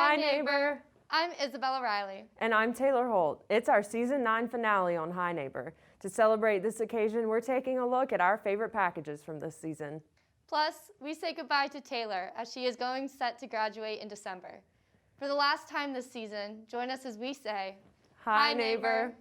Hi, neighbor. I'm Isabella Riley. And I'm Taylor Holt. It's our Season 9 finale on Hi, Neighbor. To celebrate this occasion, we're taking a look at our favorite packages from this season. Plus, we say goodbye to Taylor as she is going set to graduate in December. For the last time this season, join us as we say, Hi, neighbor.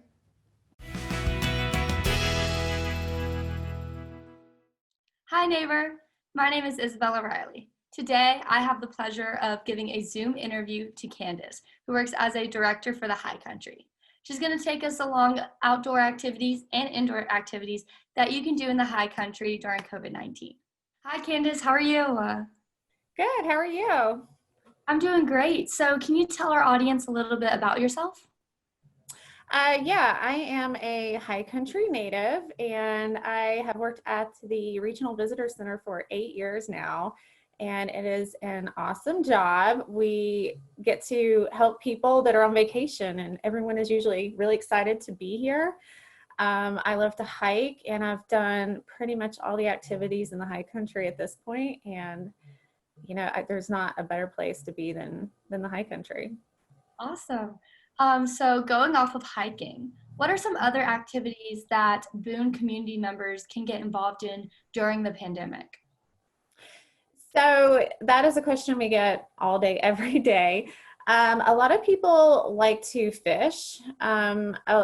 Hi, neighbor. My name is Isabella Riley. Today, I have the pleasure of giving a Zoom interview to Candace, who works as a director for the High Country. She's going to take us along outdoor activities and indoor activities that you can do in the High Country during COVID-19. Hi, Candace. How are you? Good. How are you? I'm doing great. So can you tell our audience a little bit about yourself? Yeah, I am a High Country native, and I have worked at the Regional Visitor Center for 8 years now, and it is an awesome job. We get to help people that are on vacation, and everyone is usually really excited to be here. I love to hike, and I've done pretty much all the activities in the High Country at this point, and you know, there's not a better place to be than the High Country. Awesome. So going off of hiking, what are some other activities that Boone community members can get involved in during the pandemic? So that is a question we get all day, every day. A lot of people like to fish.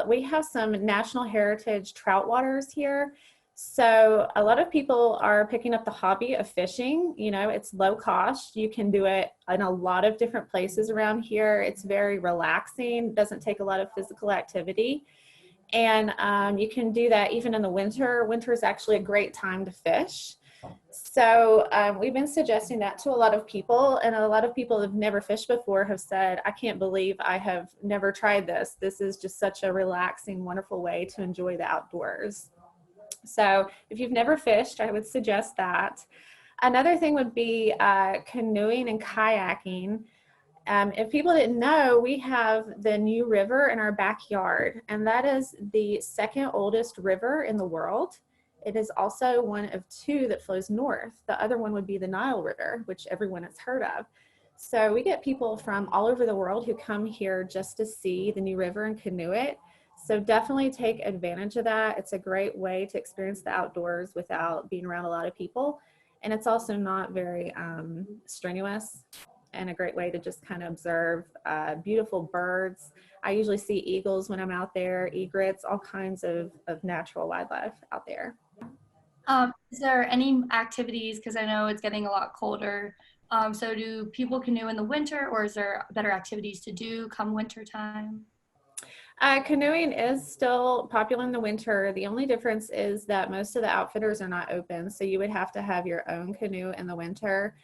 We have some National Heritage trout waters here. So a lot of people are picking up the hobby of fishing. You know, it's low cost. You can do it in a lot of different places around here. It's very relaxing, doesn't take a lot of physical activity. And you can do that even in the winter. Winter is actually a great time to fish. So we've been suggesting that to a lot of people, and a lot of people who've never fished before have said, I can't believe I have never tried this. This is just such a relaxing, wonderful way to enjoy the outdoors. So if you've never fished, I would suggest that. Another thing would be canoeing and kayaking. If people didn't know, we have the New River in our backyard, and that is the second oldest river in the world. It is also one of two that flows north. The other one would be the Nile River, which everyone has heard of. So we get people from all over the world who come here just to see the New River and canoe it. So definitely take advantage of that. It's a great way to experience the outdoors without being around a lot of people. And it's also not very strenuous, and a great way to just kind of observe beautiful birds. I usually see eagles when I'm out there, egrets, all kinds of natural wildlife out there. Is there any activities, because I know it's getting a lot colder, so do people canoe in the winter, or is there better activities to do come winter time? Canoeing is still popular in the winter. The only difference is that most of the outfitters are not open, so you would have to have your own canoe in the winter.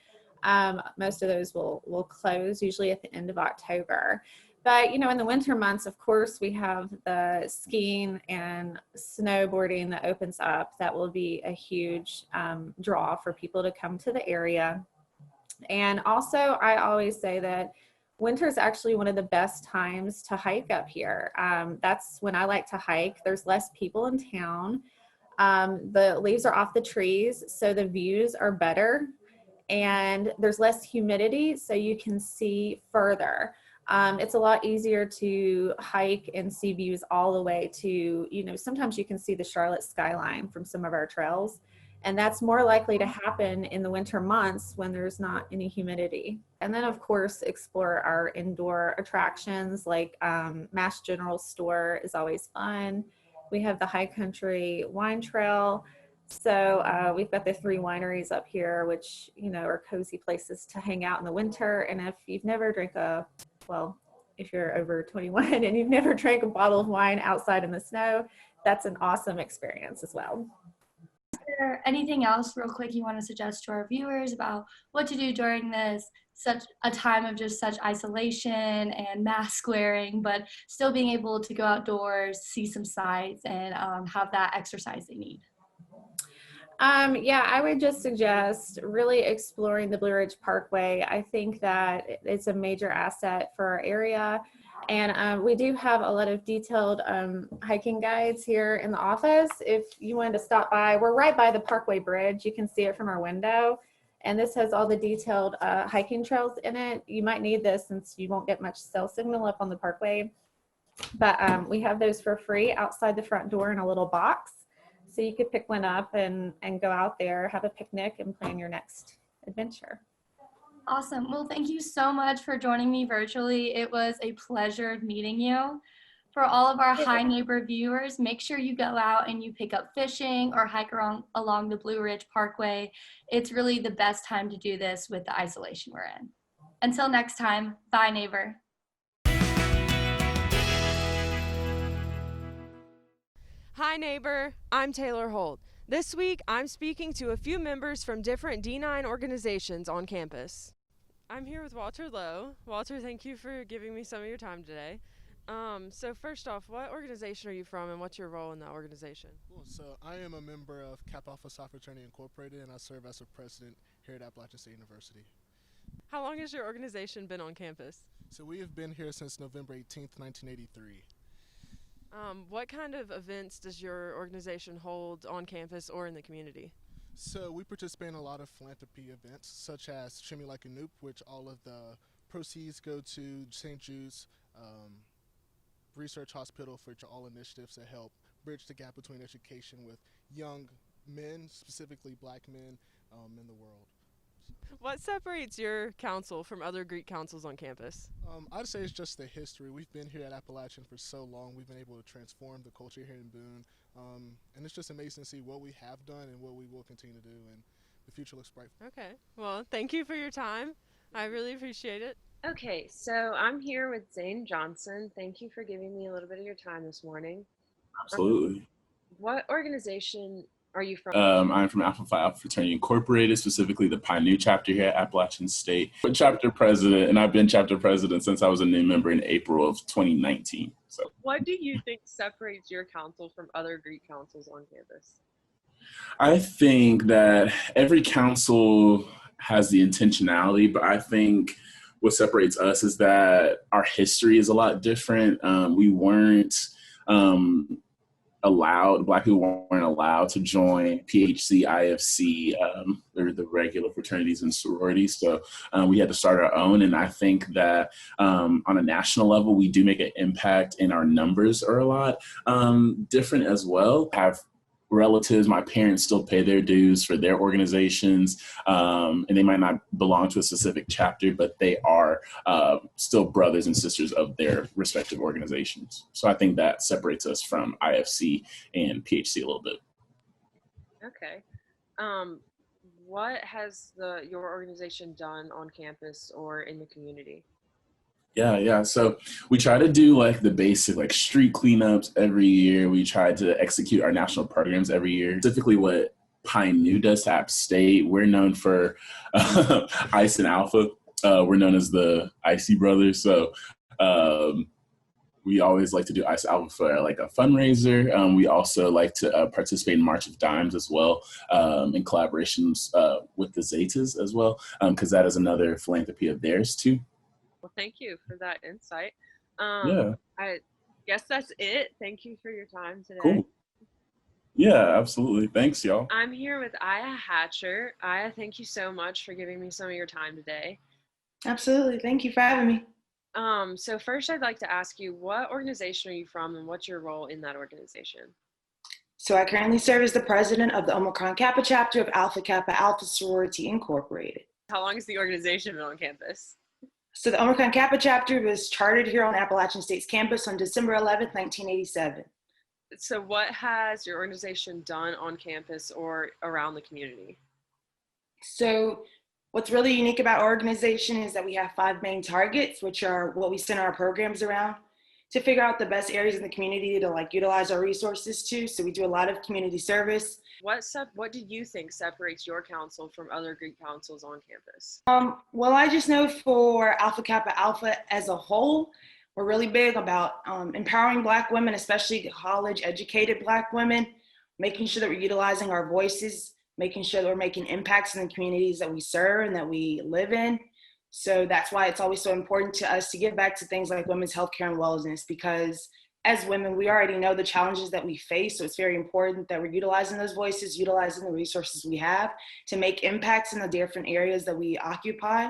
Most of those will close usually at the end of October. But, you know, in the winter months, of course, we have the skiing and snowboarding that opens up. That will be a huge draw for people to come to the area. And also, I always say that winter is actually one of the best times to hike up here. That's when I like to hike. There's less people in town. The leaves are off the trees, so the views are better. And there's less humidity, so you can see further. It's a lot easier to hike and see views all the way to, you know, sometimes you can see the Charlotte skyline from some of our trails, and that's more likely to happen in the winter months when there's not any humidity. And then, of course, explore our indoor attractions like Mass General Store is always fun. We have the High Country Wine Trail. So we've got the 3 wineries up here, which, you know, are cozy places to hang out in the winter. And if you've never drank if you're over 21 and you've never drank a bottle of wine outside in the snow, that's an awesome experience as well. Is there anything else real quick you want to suggest to our viewers about what to do during this, such a time of just such isolation and mask wearing, but still being able to go outdoors, see some sights, and have that exercise they need? Yeah, I would just suggest really exploring the Blue Ridge Parkway. I think that it's a major asset for our area. And we do have a lot of detailed hiking guides here in the office. If you wanted to stop by, we're right by the Parkway Bridge. You can see it from our window. And this has all the detailed hiking trails in it. You might need this since you won't get much cell signal up on the parkway. But we have those for free outside the front door in a little box. So you could pick one up and go out there, have a picnic, and plan your next adventure. Awesome. Well, thank you so much for joining me virtually. It was a pleasure meeting you. For all of our High Neighbor viewers, make sure you go out and you pick up fishing or hike along the Blue Ridge Parkway. It's really the best time to do this with the isolation we're in. Until next time, bye, neighbor. Hi neighbor, I'm Taylor Holt. This week, I'm speaking to a few members from different D9 organizations on campus. I'm here with Walter Lowe. Walter, thank you for giving me some of your time today. So first off, what organization are you from and what's your role in that organization? Cool. So I am a member of Kappa Alpha Psi Fraternity Incorporated, and I serve as a president here at Appalachian State University. How long has your organization been on campus? So we have been here since November 18th, 1983. What kind of events does your organization hold on campus or in the community? So we participate in a lot of philanthropy events, such as Shimmy Like a Noop, which all of the proceeds go to St. Jude's Research Hospital, for all initiatives that help bridge the gap between education with young men, specifically black men, in the world. What separates your council from other Greek councils on campus? I'd say it's just the history. We've been here at Appalachian for so long. We've been able to transform the culture here in Boone. And it's just amazing to see what we have done and what we will continue to do. And the future looks bright. Okay. Well, thank you for your time. I really appreciate it. Okay, so I'm here with Zane Johnson. Thank you for giving me a little bit of your time this morning. Absolutely. What organization are you from? I'm from Alpha Phi Alpha Fraternity Incorporated, specifically the Pioneer chapter here at Appalachian State. I'm chapter president, and I've been chapter president since I was a new member in April of 2019. So, what do you think separates your council from other Greek councils on campus? I think that every council has the intentionality, but I think what separates us is that our history is a lot different. We weren't allowed, Black people weren't allowed to join PHC, IFC, or the regular fraternities and sororities. So we had to start our own. And I think that on a national level, we do make an impact, and our numbers are a lot different as well. Have relatives, my parents still pay their dues for their organizations, and they might not belong to a specific chapter, but they are still brothers and sisters of their respective organizations. So I think that separates us from IFC and PHC a little bit. Okay. What has your organization done on campus or in the community? Yeah. So we try to do like the basic like street cleanups every year. We try to execute our national programs every year. Specifically what Pine New does to App State, we're known for Ice and Alpha. We're known as the Icy Brothers. So we always like to do Ice Alpha for like a fundraiser. We also like to participate in March of Dimes as well, in collaborations with the Zetas as well, because that is another philanthropy of theirs too. Well, thank you for that insight. Yeah. I guess that's it. Thank you for your time today. Cool. Yeah, absolutely. Thanks, y'all. I'm here with Ayah Hatcher. Ayah, thank you so much for giving me some of your time today. Absolutely. Thank you for having me. So first I'd like to ask you, what organization are you from and what's your role in that organization? So I currently serve as the president of the Omicron Kappa chapter of Alpha Kappa Alpha Sorority Incorporated. How long has the organization been on campus? So the Omicron Kappa chapter was chartered here on Appalachian State's campus on December 11th, 1987. So what has your organization done on campus or around the community? So what's really unique about our organization is that we have 5 main targets, which are what we center our programs around, to figure out the best areas in the community to like utilize our resources to. So we do a lot of community service. What do you think separates your council from other Greek councils on campus? Well, I just know for Alpha Kappa Alpha as a whole, we're really big about empowering Black women, especially college-educated Black women, making sure that we're utilizing our voices, making sure that we're making impacts in the communities that we serve and that we live in. So that's why it's always so important to us to give back to things like women's healthcare and wellness, because as women, we already know the challenges that we face. So it's very important that we're utilizing those voices, utilizing the resources we have to make impacts in the different areas that we occupy,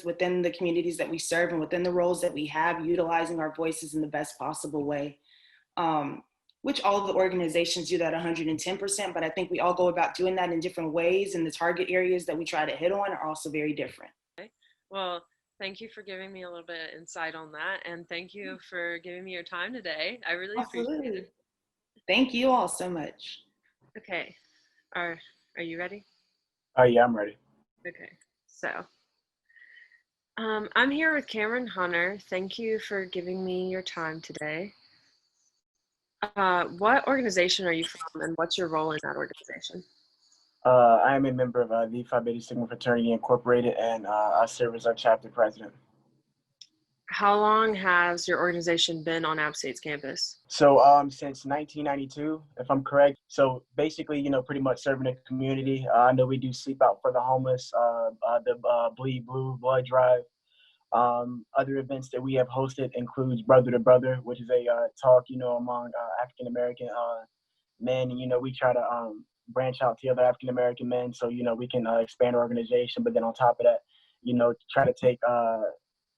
within the communities that we serve and within the roles that we have, utilizing our voices in the best possible way. Which all of the organizations do that 110%, but I think we all go about doing that in different ways, and the target areas that we try to hit on are also very different. Okay. Well, thank you for giving me a little bit of insight on that, and thank you for giving me your time today. I really appreciate it. Thank you all so much. Okay. Are you ready? Yeah, I'm ready. Okay. So, I'm here with Cameron Hunter. Thank you for giving me your time today. What organization are you from, and what's your role in that organization? I am a member of the Phi Beta Sigma Fraternity Incorporated, and I serve as our chapter president. How long has your organization been on App State's campus? So since 1992, if I'm correct. So basically, pretty much serving the community. I know we do Sleep Out for the Homeless, the Bleed Blue Blood Drive. Other events that we have hosted includes Brother to Brother, which is a talk, among African American men. And, we try to branch out to other African American men, so we can expand our organization. But then on top of that, try to take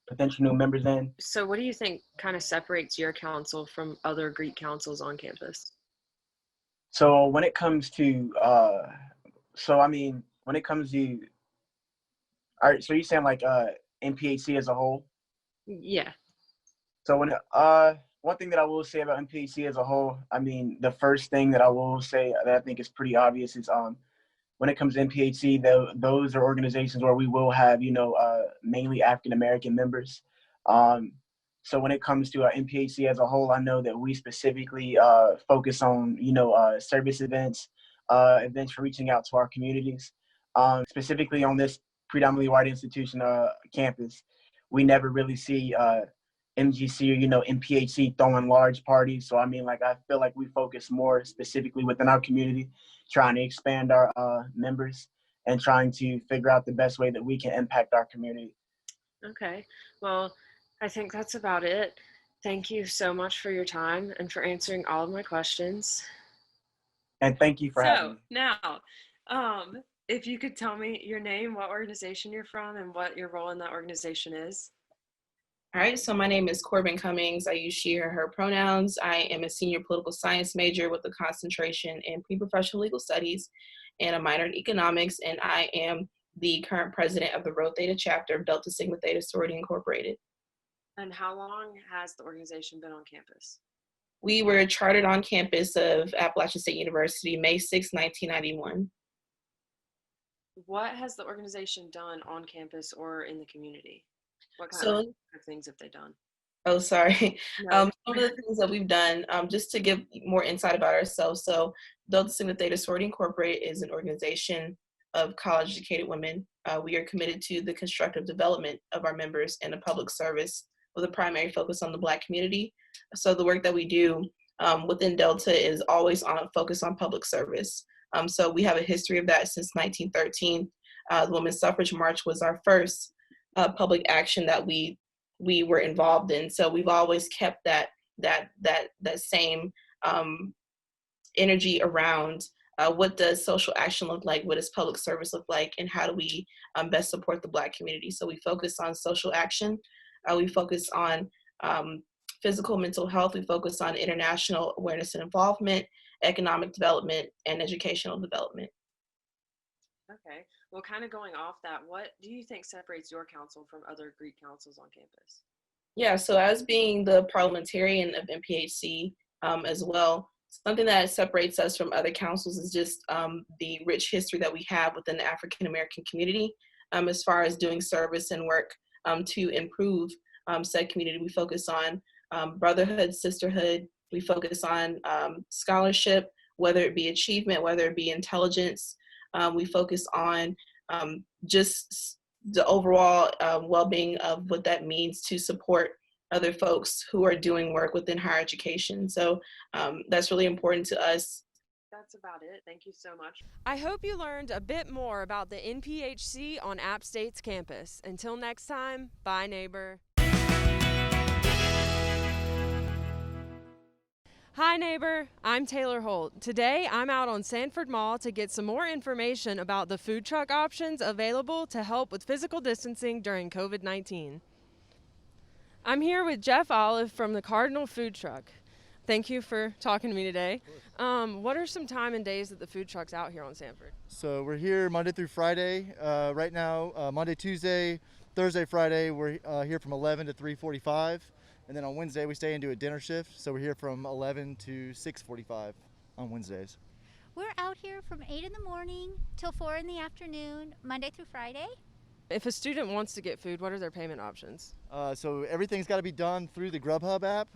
potential new members in. So what do you think kind of separates your council from other Greek councils on campus? So when it comes to all right, so you're saying like NPHC as a whole? Yeah. So one thing that I will say about NPHC as a whole, the first thing that I will say that I think is pretty obvious is when it comes to NPHC, those are organizations where we will have, mainly African-American members. So when it comes to NPHC as a whole, I know that we specifically focus on, service events, events for reaching out to our communities. Specifically on this predominantly white institution campus, we never really see MGC or, NPHC throwing large parties. So, I feel like we focus more specifically within our community, trying to expand our members and trying to figure out the best way that we can impact our community. Okay. Well, I think that's about it. Thank you so much for your time and for answering all of my questions. And thank you for having me. Now, if you could tell me your name, what organization you're from, and what your role in that organization is. All right, so my name is Corbin Cummings. I use she, her pronouns. I am a senior political science major with a concentration in pre-professional legal studies and a minor in economics, and I am the current president of the Rho Theta chapter of Delta Sigma Theta Sorority Incorporated. And how long has the organization been on campus? We were chartered on campus of Appalachian State University, May 6, 1991. What has the organization done on campus or in the community? What kind of things have they done? Oh, sorry. No. Some of the things that we've done, just to give more insight about ourselves. So Delta Sigma Theta Sorority Incorporated is an organization of college-educated women. We are committed to the constructive development of our members and a public service with a primary focus on the Black community. So the work that we do within Delta is always on focus on public service. So we have a history of that since 1913. The Women's Suffrage March was our first public action that we were involved in. So we've always kept that same energy around what does social action look like, what does public service look like, and how do we best support the Black community. So we focus on social action. We focus on physical, mental health. We focus on international awareness and involvement, economic development, and educational development. Okay. Well, kind of going off that, what do you think separates your council from other Greek councils on campus? Yeah, so as being the parliamentarian of NPHC as well, something that separates us from other councils is just the rich history that we have within the African American community as far as doing service and work to improve said community. We focus on brotherhood, sisterhood. We focus on scholarship, whether it be achievement, whether it be intelligence. We focus on just the overall well-being of what that means to support other folks who are doing work within higher education. So that's really important to us. That's about it. Thank you so much. I hope you learned a bit more about the NPHC on App State's campus. Until next time, bye, neighbor. Hi neighbor, I'm Taylor Holt. Today I'm out on Sanford Mall to get some more information about the food truck options available to help with physical distancing during COVID-19. I'm here with Jeff Olive from the Cardinal Food Truck. Thank you for talking to me today. What are some time and days that the food truck's out here on Sanford? So we're here Monday through Friday. Right now, Monday, Tuesday, Thursday, Friday, we're here from 11 to 3:45. And then on Wednesday, we stay and do a dinner shift. So we're here from 11 to 6:45 on Wednesdays. We're out here from 8 in the morning till 4 in the afternoon, Monday through Friday. If a student wants to get food, what are their payment options? So everything's got to be done through the Grubhub app,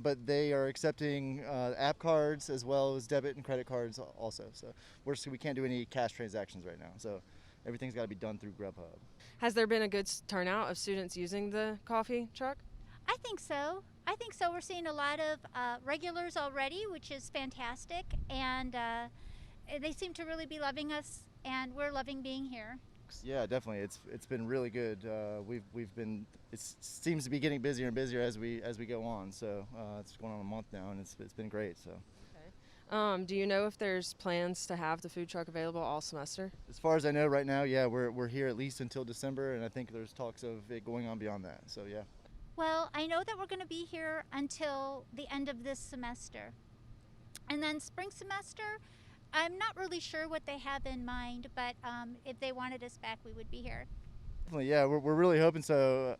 but they are accepting app cards as well as debit and credit cards also. So we can't do any cash transactions right now. So everything's got to be done through Grubhub. Has there been a good turnout of students using the coffee truck? I think so. We're seeing a lot of regulars already, which is fantastic, and they seem to really be loving us, and we're loving being here. Yeah, definitely. It's been really good. We've been. It seems to be getting busier and busier as we go on. So it's going on a month now, and it's been great. So. Okay. Do you know if there's plans to have the food truck available all semester? As far as I know, right now, yeah, we're here at least until December, and I think there's talks of it going on beyond that. So yeah. Well, I know that we're going to be here until the end of this semester, and then spring semester. I'm not really sure what they have in mind, but if they wanted us back, we would be here. Definitely, yeah, we're really hoping so.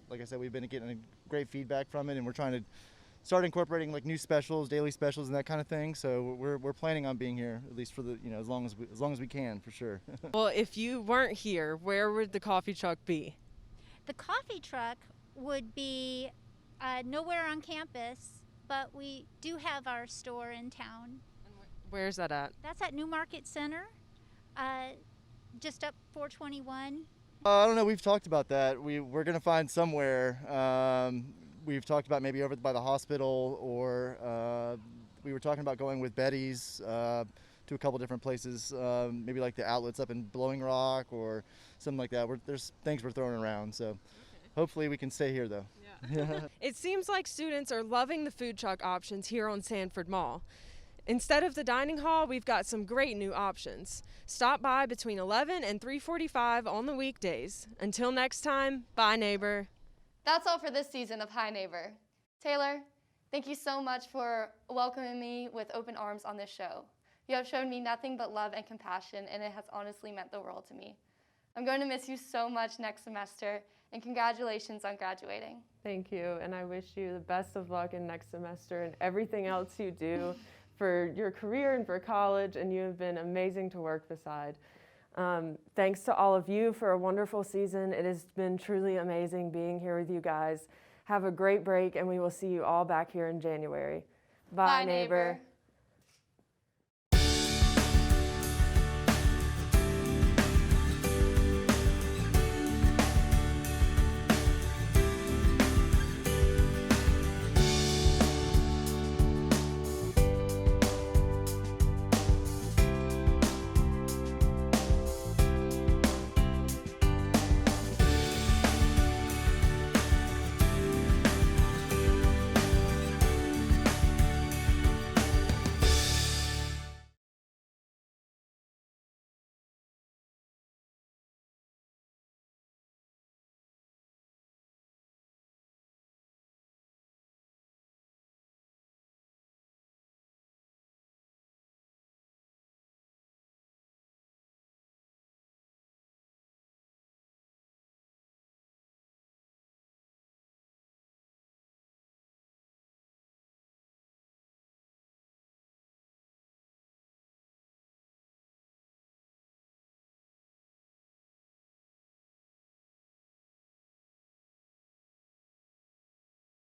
Like I said, we've been getting great feedback from it, and we're trying to start incorporating like new specials, daily specials, and that kind of thing. So we're planning on being here at least for the as long as we can, for sure. Well, if you weren't here, where would the coffee truck be? The coffee truck would be nowhere on campus, but we do have our store in town. Where's that at? That's at New Market Center, just up 421. I don't know. We've talked about that. We're going to find somewhere. We've talked about maybe over by the hospital, or we were talking about going with Betty's to a couple different places, maybe like the outlets up in Blowing Rock or something like that. There's things we're throwing around. So hopefully we can stay here, though. Yeah. It seems like students are loving the food truck options here on Sanford Mall. Instead of the dining hall, we've got some great new options. Stop by between 11 and 3:45 on the weekdays. Until next time, bye neighbor. That's all for this season of Hi Neighbor. Taylor, thank you so much for welcoming me with open arms on this show. You have shown me nothing but love and compassion, and it has honestly meant the world to me. I'm going to miss you so much next semester, and congratulations on graduating. Thank you, and I wish you the best of luck in next semester and everything else you do for your career and for college, and you have been amazing to work beside. Thanks to all of you for a wonderful season. It has been truly amazing being here with you guys. Have a great break, and we will see you all back here in January. Bye, neighbor.